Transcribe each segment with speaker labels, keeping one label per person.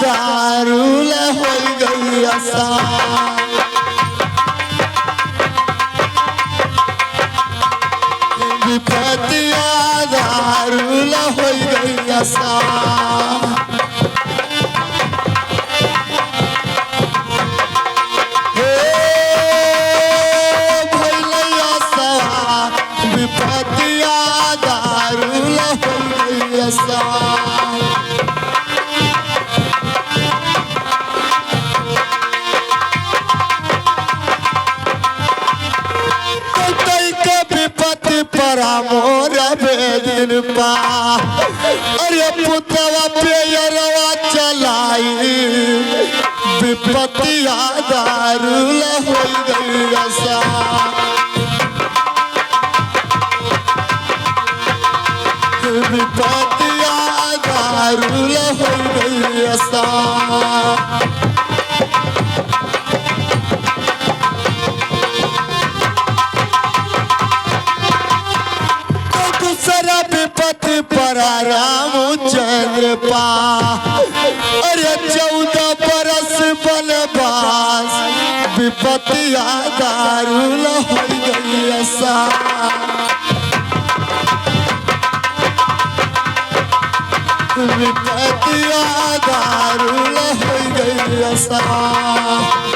Speaker 1: दारूल हो गई आसा विपतिया दारूल हो गई आसा विपतिया दारूल हो गई आसा परा मोर बेदिन पा अरे पुतवा पेयरवा चलाई विपतिया दारूल हो गई आसा विपतिया दारूल हो गई आसा विपत्ति परा रामचंद्र पा अरे 14 बरस बनवास विपत्तिया दारूल हो गई आसा विपत्तिया दारूल हो गई आसा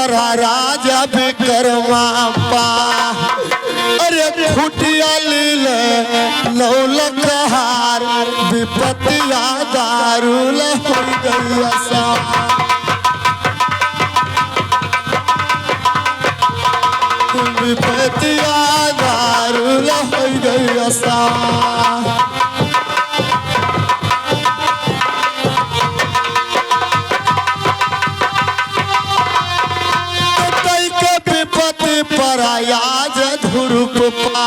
Speaker 1: राजा विक्रमा पा अरे खुटिया लीले 9 लाख हार विपत्तिया दारूल हो गई आसा विपत्तिया दारूल हो गई आसा परायाज धुरुप पा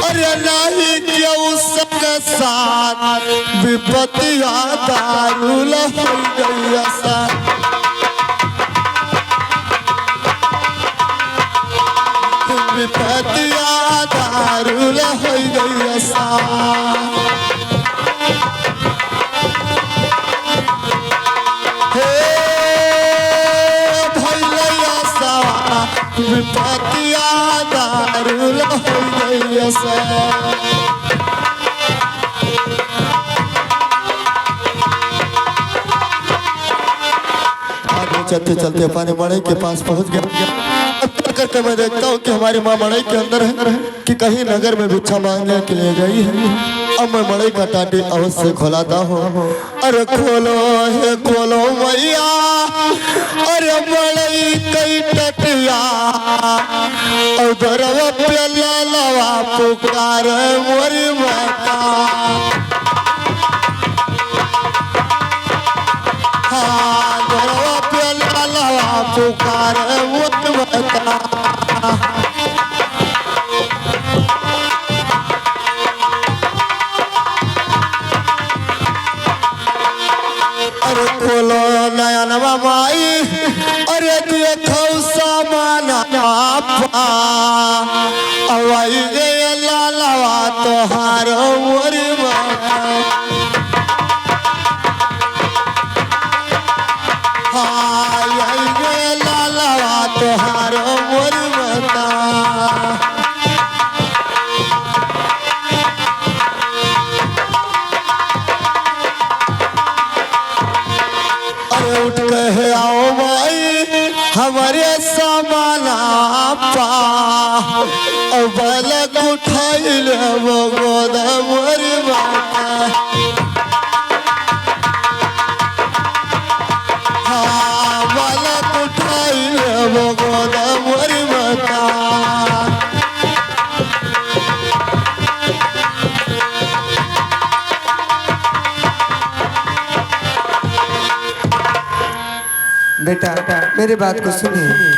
Speaker 1: अरे नहीं क्यों संग साथ विपत्तिया दारूल हो गई आसा विपत्तिया दारूल हो गई आसा विपत्तिया दारूल हो गई आसा आगे चलते चलते अपने मड़ई के पास पहुंच गया करके मैं देखता हूँ कि हमारी माँ मड़ई के अंदर है कि कहीं नगर में भिक्षा मांगने के लिए गई है अब मैं मड़ई का टाटी अवश्य खोलाता हूँ अरे खोलो है खोलो मैया अरे मड़ई कई टटिया उधर प्याला लवा पुकार मोरी माता हाँ धरवा प्याला लवा पुकार मोरी माता अरे खोलो नया नवा माई अरे देखो सामान आपा अवाई गए लालवा तोहार मोरी माता हाँ आई गए लालवा तोहार मोरी माता उठ के आओ माई हमारे सामाना पा बलक उठाई ले वो गोद मोरी माता हाँ बलक उठाई ले वो गोद मोरी माता
Speaker 2: बेटा मेरी बात को सुनिए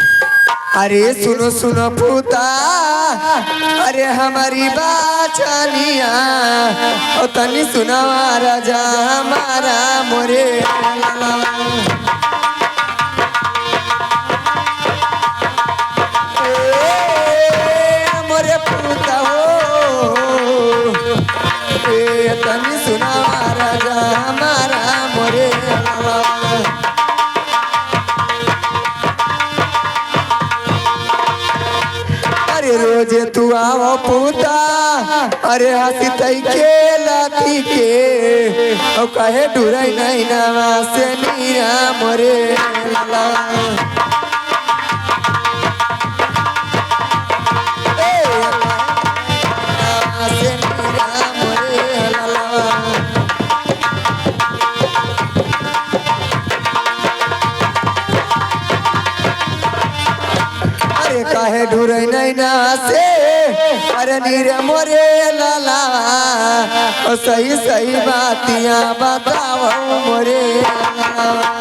Speaker 2: अरे सुनो सुनो पूता अरे हमारी बाचनिया ओ तनी सुना राजा हमारा मोरे रोजे तू आओ पूता अरे हंसी तई के लाती के ओ कहे डुराई नहीं नवा से नीरा मोरे लाला काहे ढूरई नहीं ना से अरे नीरे मोरे लाला ओ सही सही बातियां बताओ मोरे लाला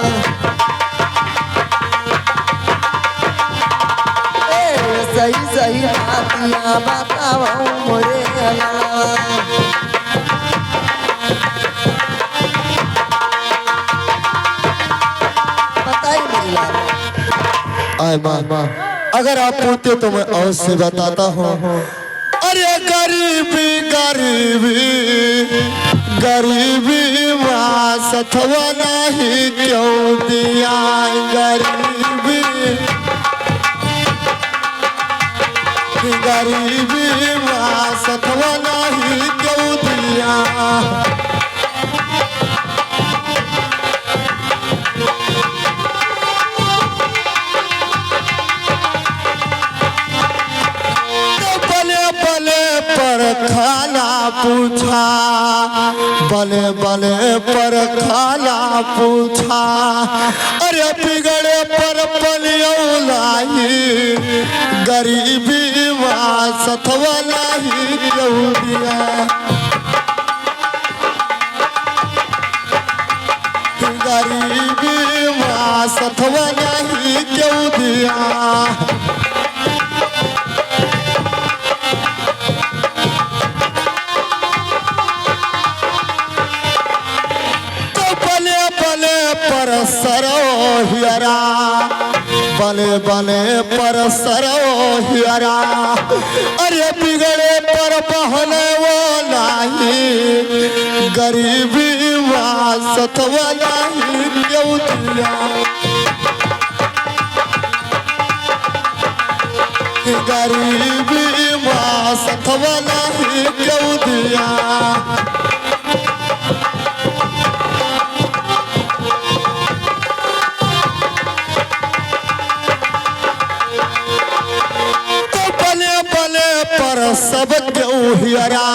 Speaker 2: सही सही बातियां बताओ मोरे लाला बताई नहीं लाला
Speaker 1: आए माँ अगर आप पूछते तो मैं अवश्य बताता हूँ। अरे गरीबी गरीबी गरीबी माँ सथवा नहीं क्यों दिया गरीबी गरीबी माँ सथवा नहीं क्यों दिया खाना पूछा बले बले पर खाना पूछा अरे बिगड़े पर पलियौलाई गरीबी माँ सथवा नहीं क्यों दिया गरीबी माँ सथवा नहीं क्यों दिया पर सरोहियरा बने बने पर सरोहियरा अरे बिगड़े पर बहने वो नहीं गरीबी माँ सथवा नहीं क्यों दिया गरीबी माँ सथवा नहीं क्यों दिया पर सब क्यों हियरा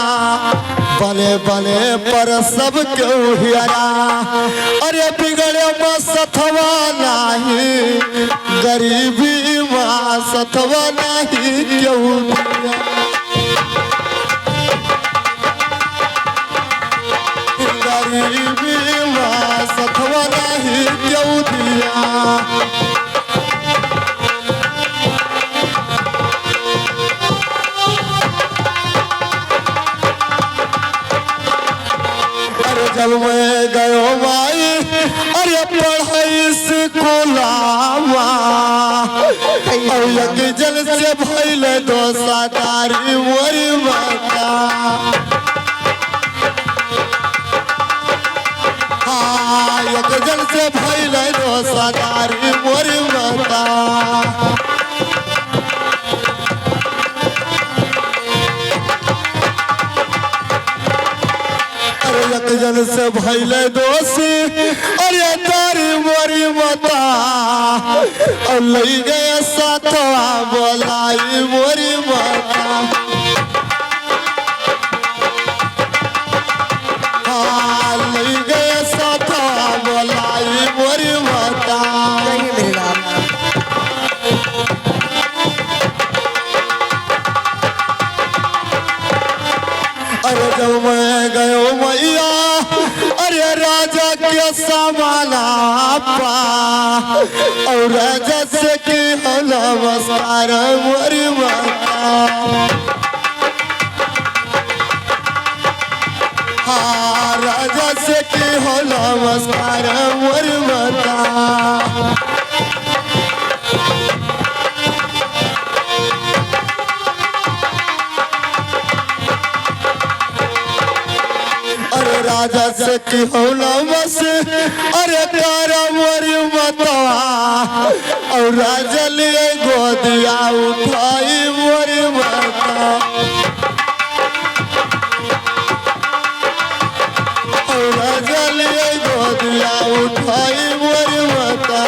Speaker 1: बने बने पर सब क्यों हियरा अरे बिगड़े माँ सथवा नहीं गरीबी माँ सथवा नहीं क्यों दिया गरीबी माँ सथवा नहीं क्यों दिया जब मैं गयो माई अरे पढ़ाई स्कूलावा और यज्ञ जल से भइल दोसादारी मोरी माता हाँ यज्ञ जल से भइल दोसादारी मोरी माता जन से भैले दोषी अरे तारी मोरी मता और लई गए साथवा बोलाई मोरी मता हाँ लई गए साथवा बोलाई मोरी मता अरे जब मैं गयो मैया अरे राजा के समाना पा और राजा से की नमस्कार मोरी माता हाँ राजा से की नमस्कार मोरी माता राजा से की होला बस अरे तारा मोरी मतवा और राजा लिए गोदिया उठाई मोरी मत पटिया उठाई मोर माता।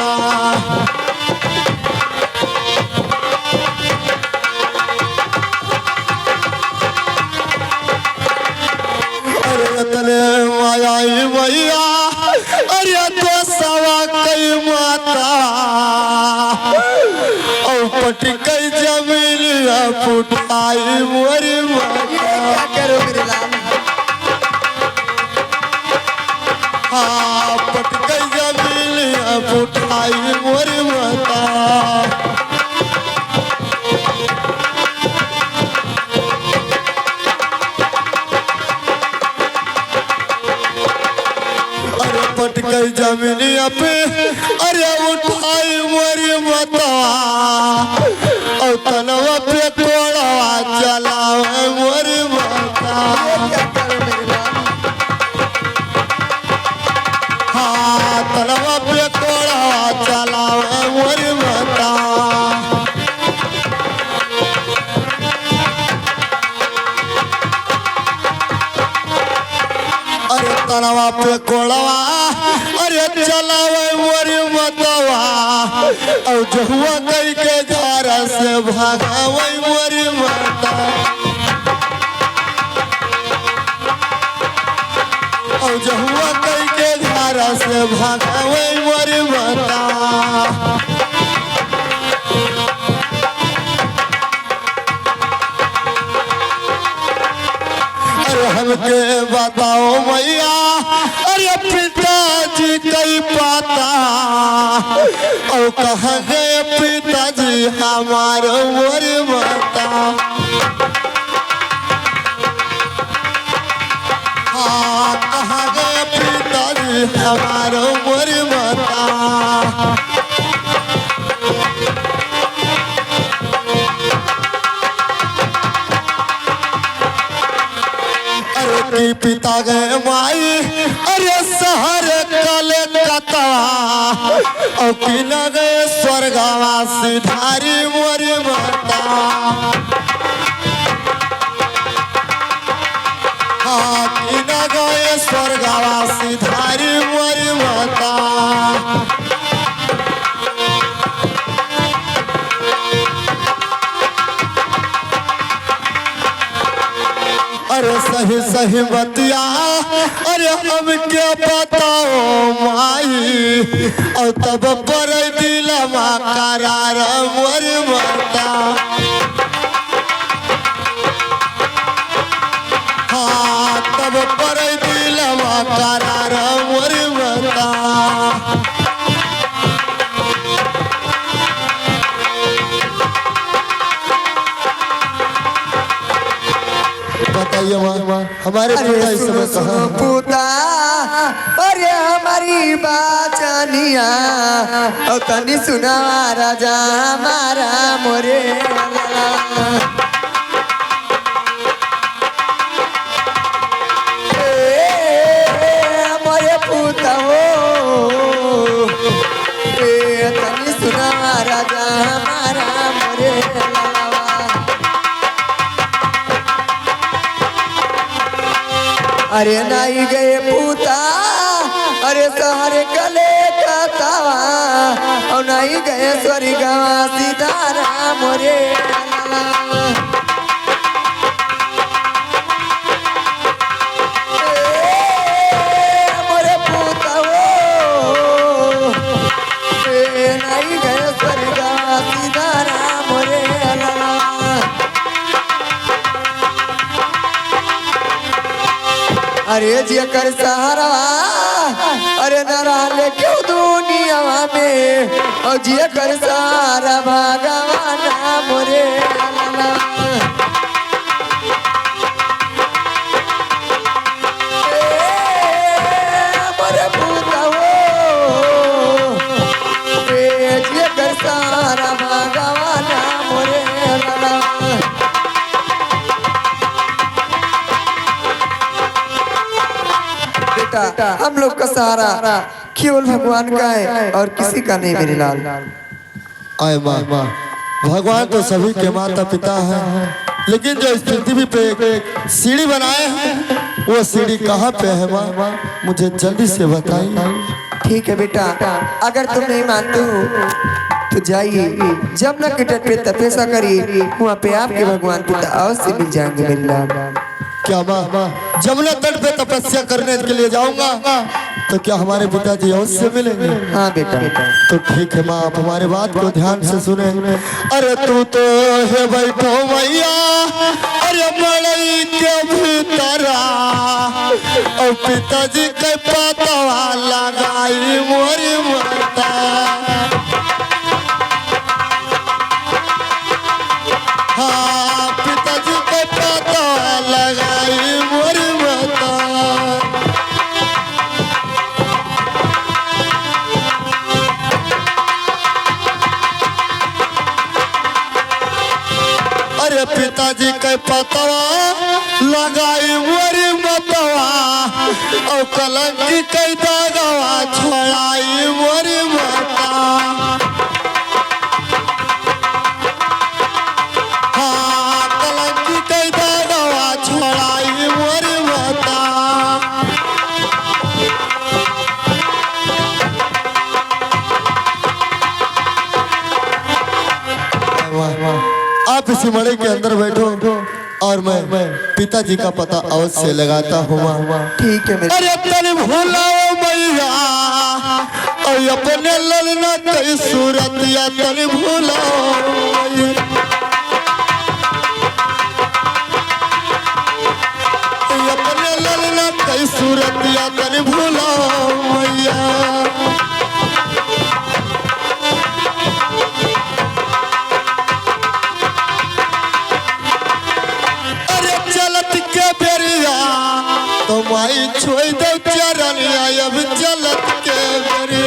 Speaker 1: अरे तने माया मैया अरे तो सवा कई माता और पटकई जमीन फुटाई मोर माता।
Speaker 2: क्या करो मेरे लाल।
Speaker 1: हाँ पटकई जमीन फुटाई मोर माता। पटकई जमीनिया पे अरे उठाई मोरी मतवा और तनवा पे कोड़वा चलावे मोरी माता। हाँ तनवा पे कोड़वा चलावे मोरी माता। अरे तनवा पे कोड़वा अरे चलावे मोरी मतवा और जहुआ कई के धारा से भागावे मोरी माता। और जहुआ कई के धारा से भागावे मोरी माता। हमके बताओ मैया अरे पिताजी कई पाता और कहाँ गए पिताजी हमारे मोर माता। हाँ कहाँ गए पिताजी हमारे मोर माता। की पिता गए माई अरे शहर कलकत्ता और किला गए स्वर्गवासी धारी मोरी माता। हाँ किला गए स्वर्गवासी धारी मोरी माता। अरे सही सही बतिया अरे हमके बताओ माई और तब पर दिलवा करार मोर माता। हाँ तब पर दिलवा करार मोर माता। बताइए माँ हमारे पिता इस समय कहाँ
Speaker 2: पुता अरे हमारी बाचनिया और तनी सुना राजा हमारा मोरे मोरे पुता हो तनी सुना राजा हमारा मोरे। अरे नहीं गए पूता अरे सहारे गले कतावा और नहीं गए स्वर्गवा सीतारा मोरे। मोरे पूता हो नहीं गए स्वर्गवा सीतारा मोरे। अरे जिया कर सहारा अरे न रहले क्यों दुनिया में और जिया कर सहारा भगवान मोरे। मोरे पूता हो जिया कर सहारा भगवान मोरे। बेटा हम लोग का सहारा केवल भगवान का है और किसी का नहीं मेरे लाल।
Speaker 1: आए माँ भगवान तो सभी के माता पिता हैं लेकिन जो इस पृथ्वी पे एक सीढ़ी बनाए हैं वो सीढ़ी कहाँ पे है माँ मुझे जल्दी से बताइए।
Speaker 2: ठीक है बेटा, अगर तुम नहीं मानते हो तो जाइए जमुना के तट पे तपस्या करिए, वहाँ पे आपके भगवान पिता अवश्य मिल जाएंगे मेरी लाल।
Speaker 1: क्या माँ जमुना तट पे तपस्या करने के लिए जाऊंगा तो क्या हमारे पिताजी अवश्य मिलेंगे?
Speaker 2: हाँ बेटा।
Speaker 1: तो ठीक है माँ, आप हमारे बात को ध्यान से सुने। अरे तू तो है बैठो मैया, अरे मड़ई के भीतरा और पिताजी के पतवा लगाई मोरी माता। हाँ पिताजी के पतवा लगाई मोरी माता। अरे पिताजी के पतवा लगाई मोरी मतवा और कलंकी के दागवा छोड़ाई मोरी माता। हाँ कलंकी के दागवा छोड़ाई मोरी माता। आप इसी मड़ई के अंदर बैठो और मैं पिताजी का पता अवश्य लगाता हूँ।
Speaker 2: ठीक है मेरे।
Speaker 1: अरे तन भूलाओ मैया और अपने ललना कई सूरत या तन भूलाओ मैया। अपने ललना कई सूरत या तन भूलाओ मैया। तो माई छोड़ दो चरण अब चलत के बेरी।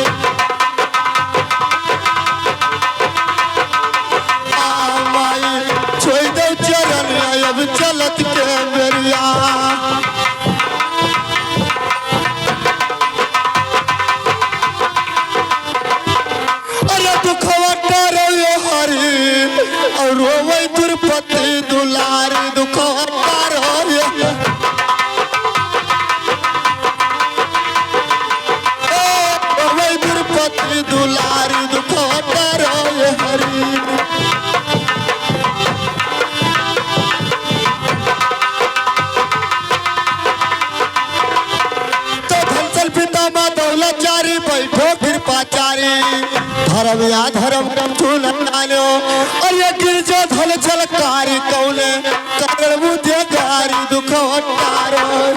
Speaker 1: माई छोड़ दो चरण अब चलत के बेरिया। अरे दुखवा तारो हरी और रोवे दुर्पति दुलारी दुखवा तारो दुलारी दुखोटा रोए हरी। तो धनसल पिता माँ दौलतचारी बैठो फिर पाचारी धर्म या धर्म चून डालो। और ये गिरजो धन छलकारी कौने कारण मुझे गारी दुखोटा रोए।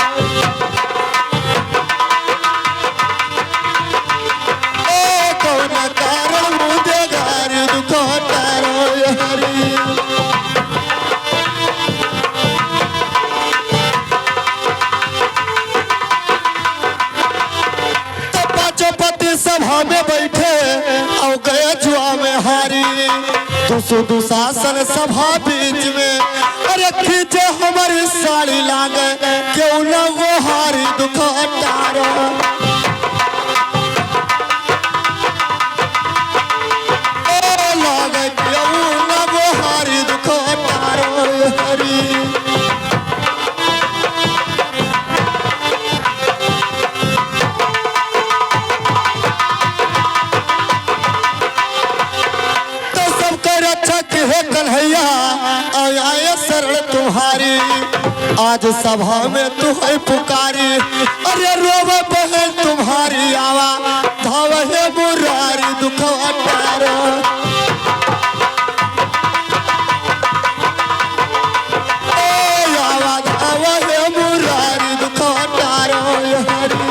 Speaker 1: सभा में बैठे और गए जुआ में हारी। दुशासन सभा बीच में अरे खींचे हमारी साड़ी लागे क्यों न वो हारी दुखोटारो। लागे क्यों न वो हारी दुखोटारो हरी। हे कन्हैया आए शरण तुम्हारी आज सभा में तू है पुकारी। अरे रोवे बहन तुम्हारी आवा धावे है मुरारी दुखोटारो। आवा धावे है मुरारी दुखोटारो हरी।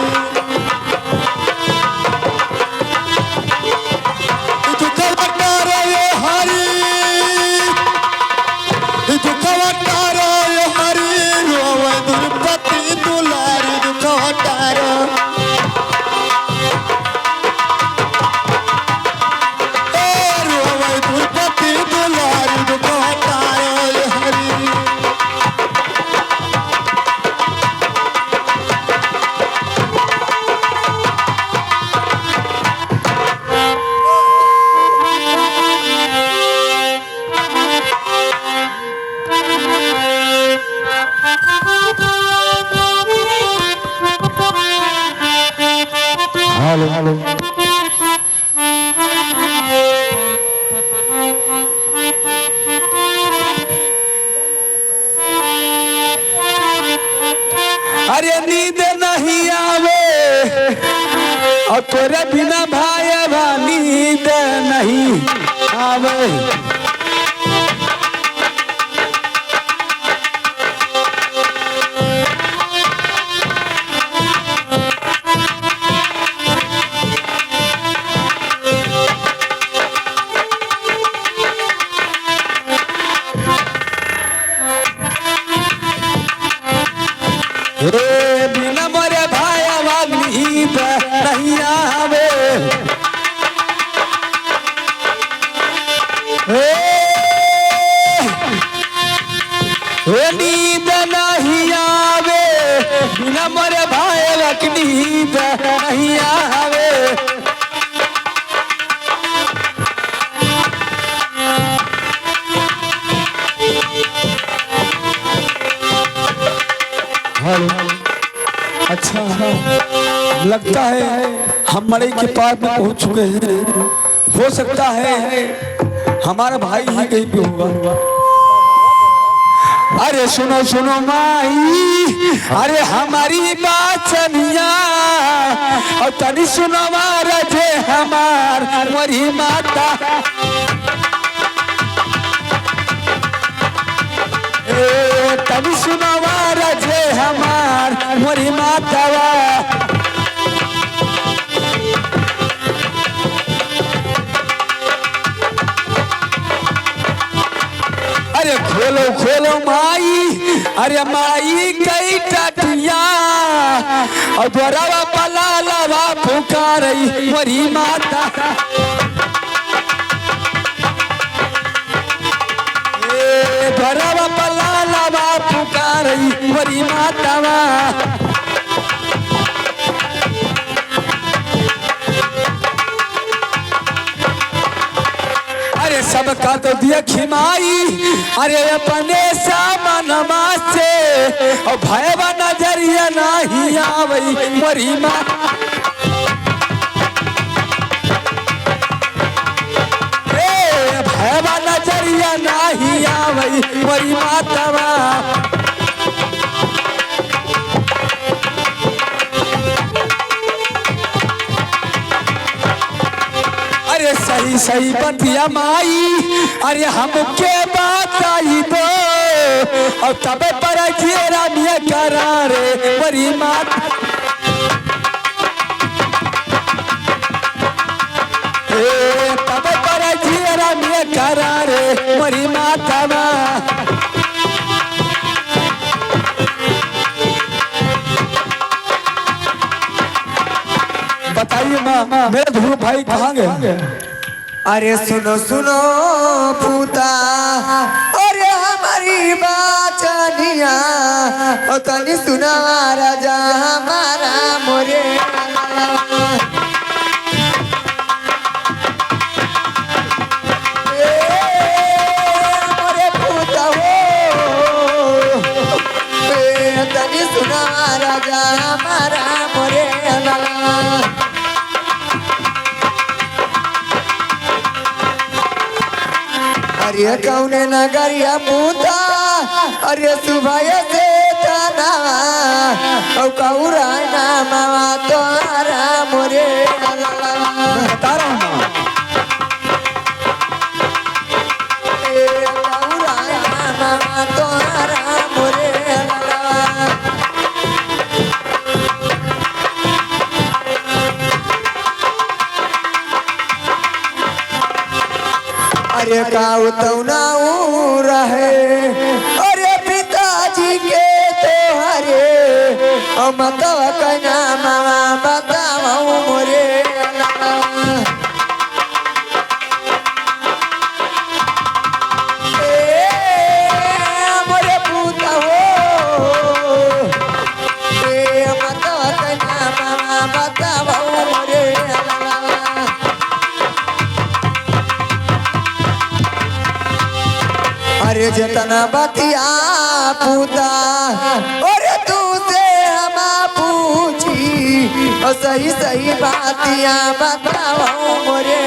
Speaker 3: नींद नहीं आवे और तोरे बिना भाई बा नींद नहीं आवे। बिना मोरे भाई नींद नहीं आवे। नींद नहीं आवे बिना मोरे भाई नींद नहीं आवे। अच्छा लगता है हम मड़ई के पार में पहुंच चुके हैं। हो सकता है हमारा भाई ही कहीं पे होगा। अरे सुनो सुनो माई, अरे हमारी बात सुनिया और तनी सुनो मारा जे हमार मोरी माता। तनी सुनो मारा जे हमार मोरी माता। अरे खोलो खोलो माई, अरे माई कई टटिया और द्वारा पला लवा पुकार मोरी माता। द्वारा पला लवा पुकार मोरी माता। अरे सबका तो दिया खिमाई, अरे अपने सामनमा से और भयवा नजरिया नहीं आवई मोरी माँ। भयवा नजरिया नहीं आवई मोरी माता। अरे सही सही बतिया माई, अरे हमके बात आई दो और तब पर जेरा मिया करारे मोरी माता। तब पर जेरा मिया करारे मोरी माता। बताइए माँ, मेरे ध्रुव भाई कहाँ गए?
Speaker 2: अरे सुनो सुनो पूता, अरे हमारी बाचनिया और तनी सुना राजा हमारा मोरे। मोरे पूता हो, तनी सुना राजा हमारा मोरे। अरे कौने नगरिया पूता, अरे सुबह से तना और कौरा नामा तोरा मोरे।
Speaker 3: बता रहा हूँ
Speaker 2: कौरा नामा तोरा मोरे। अरे काऊ तो नाऊ रहे, अरे पिताजी के तो हरे और मतवा कना मामा बताओ मोरे। मोरे पूता हो, मतवा कना मामा बताओ मोरे। अरे जतना बतिया पूता, अरे तू से हम पूछी और सही सही बातिया बताओ मोरे।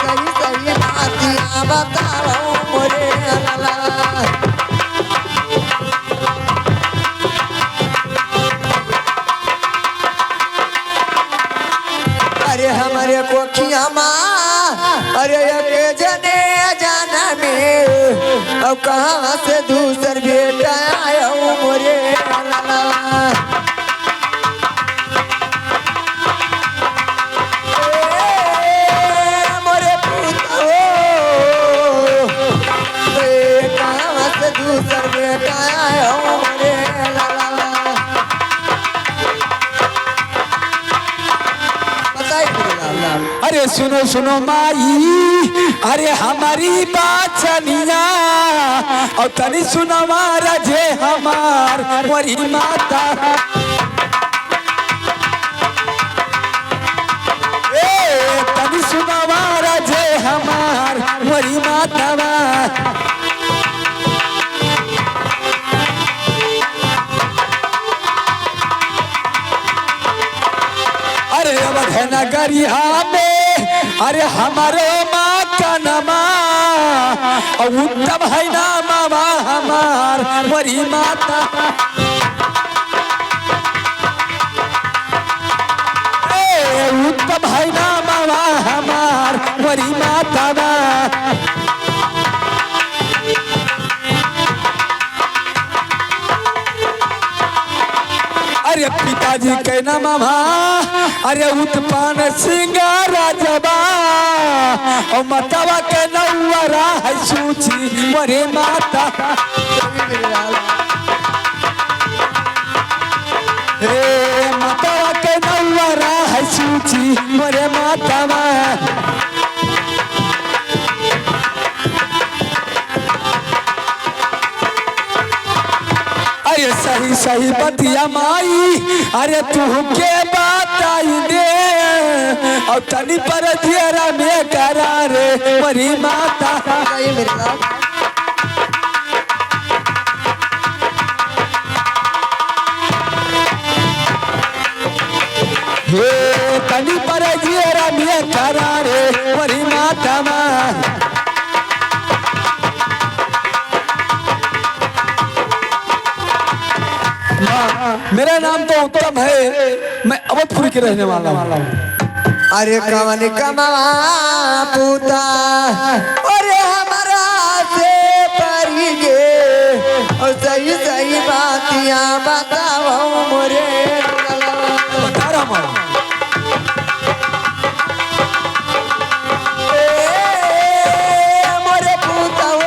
Speaker 2: सही सही बातिया बताओ मोरे। अरे हमारे कोखिया माँ अरे के जने जाना में अब कहाँ से दूसर बेटा आया मोरे मोरे पुतो कहाँ से दूसर बेटा आया मोरे
Speaker 3: अरे सुनो सुनो माई अरे हमारी बात चनिया और तनी सुनो मारा जे हमार मोरी माता तनी सुनो मारा जे हमार मोरी माता अरे अवध नगरिया में अरे हमारे माँ का नमा और उत्तम है ना मामा हमार मोरी माता उत्तम है ना मामा हमार मोरी माता अरे पिताजी के ना मामा अरे उत्पन्न सिंगारा जबा और मतवा के नौवरा है सूची मोरे माता रे मतवा के नौवरा है सूची मोरे माता अरे सही सही बतिया माई अरे तू के बात आई दे और तनी पर जेरा में करारे मोरी माता हे तनी पर जेरा में करारे मोरी माता मेरा नाम तो उत्तम है मैं अवधपुर के रहने वाला हूँ
Speaker 2: अरे कवन कमा पूता अरे हमारा से परी गे और सही सही बातियां बताओ मोरे
Speaker 3: बता रहा हूँ
Speaker 2: मोरे पूता हो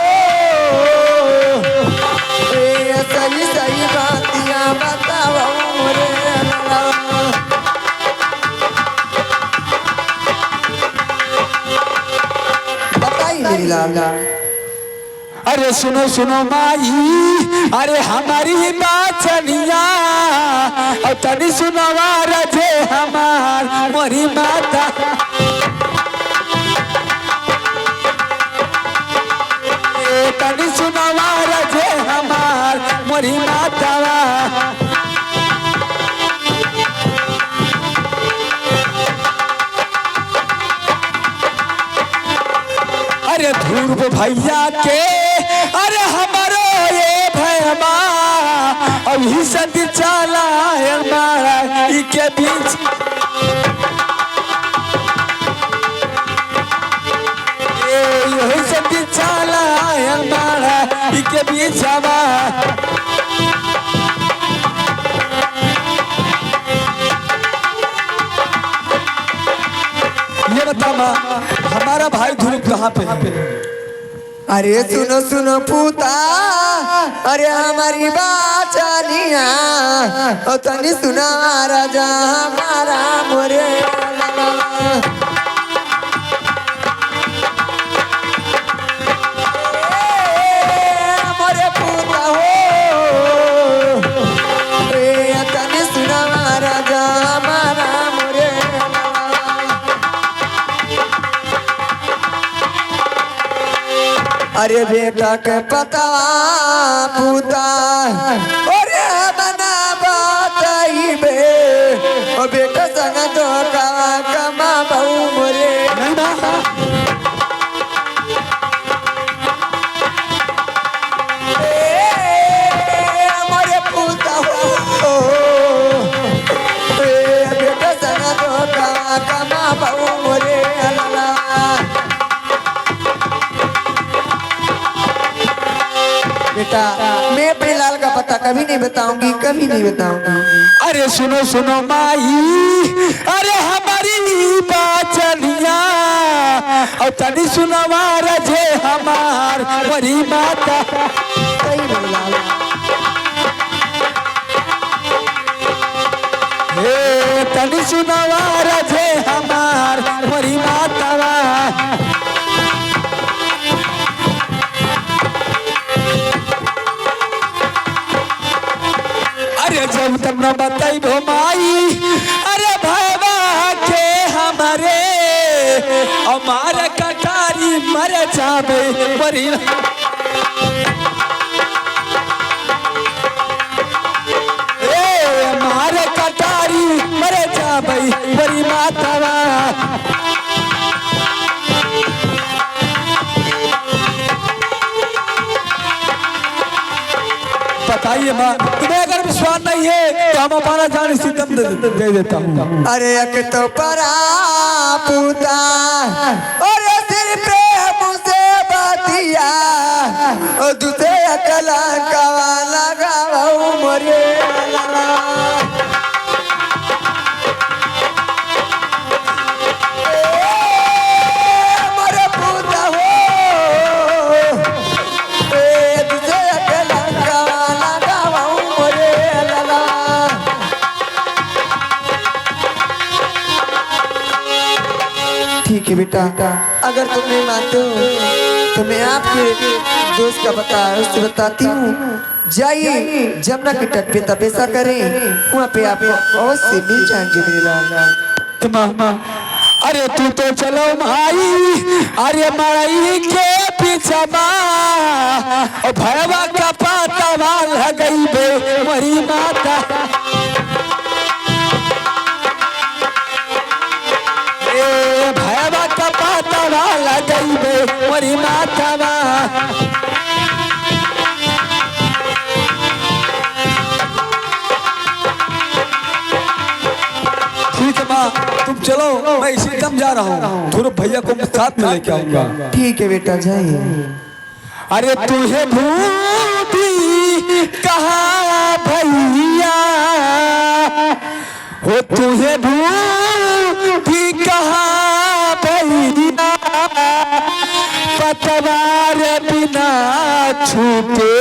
Speaker 2: सही सही बातियां बताओ मोरे
Speaker 3: अरे सुनो सुनो माई अरे हमारी बात चनिया और तनी सुनो जे हमार मोरी माता तनी सुनो जे हमार मोरी माता अरे ध्रुव भैया के अरे हमारो ये भैया अभी सदी चला है हमारा के बीच यही सदी चला है हमारा के बीच ये बता माँ हमारा भाई ध्रुव कहाँ पे है?
Speaker 2: अरे सुनो सुनो पूता अरे हमारी बात चनिया और तनी सुना राजा हमारा मोरे मोरे पूता हो तनी सुना राजा हमारा मोरे अरे बेटा के पता पूता अरे बना बात बे ओ बेटा संग तो कमा बहु मोरे मोरे पूता हो बेटा संग तो कमा अपने लाल का पता कभी नहीं बताऊंगी, कभी नहीं बताऊंगी।
Speaker 3: अरे सुनो सुनो माई, अरे हमारी बाचनिया और तनी सुनवा रजे हमार वरी माता।
Speaker 2: सही बोल लाल।
Speaker 3: हे तनी सुनवा रजे हमार वरी मातावा। अरे जब तक न बताई भो माई, अरे भैया के हमारे हमारे कटारी मर जावे वरी। हमारे कटारी मर जावे वरी मातावा। बताइए माँ, तुम्हें अगर विश्वास नहीं है तो हम अपना जान सितम दे देता हूँ।
Speaker 2: अरे एक तो परा पूता और सिर पे मुझसे बातिया और दूसरे अकला कवा लगाओ मोरे मोरे पूता हो दूसरे अकला कवा लगाओ मोरे लाला। ठीक है बेटा, अगर तुम नहीं मानते हो तो मैं आपके दोस्त का उससे बताती हूँ। जाइए जमुना के तट पे तपस्या करें, वहाँ पे आपको अवश्य मिल जाएंगे मेरे लाल।
Speaker 3: मामा अरे तू तो चलो भाई, अरे मड़ई के पीछे और भैया का पाता वाल गई बे वरी माता। भैया का पाता वाल गई बे वरी माता। ठीक है माँ, तुम चलो, मैं इसी दम जा रहा हूँ, थोड़ा भैया को साथ में लेके आऊंगा।
Speaker 2: ठीक है बेटा जाइए।
Speaker 3: अरे तुझे भूती कहा भैया हो, तुझे भूती कहा भैया पतवार बिना छूटे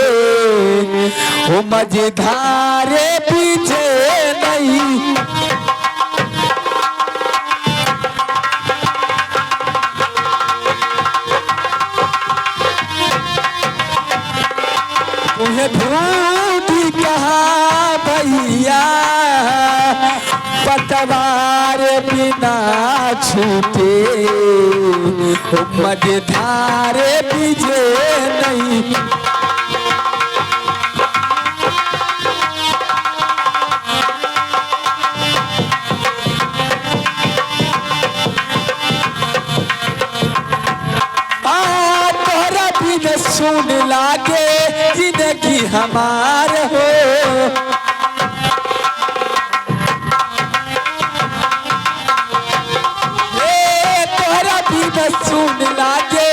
Speaker 3: हो मझधारे पीछे नहीं। तुम्हें भूती कहा भैया पतवार बिना छूटे मझधारे पीछे नहीं। सुन लागे जिंदगी हमार हो, तोहरा भी सुन लागे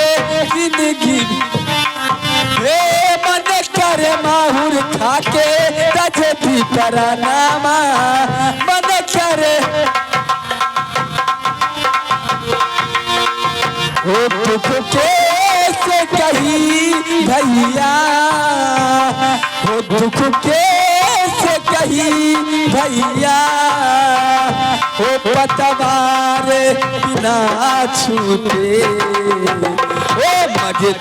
Speaker 3: जिंदगी। मन करे माहुर खाके तजे भी परानामा मन करे हो दुख कैसे कही भैया हो, दुख कैसे कही भैया हो पतवार बिना छूटे ओ मझे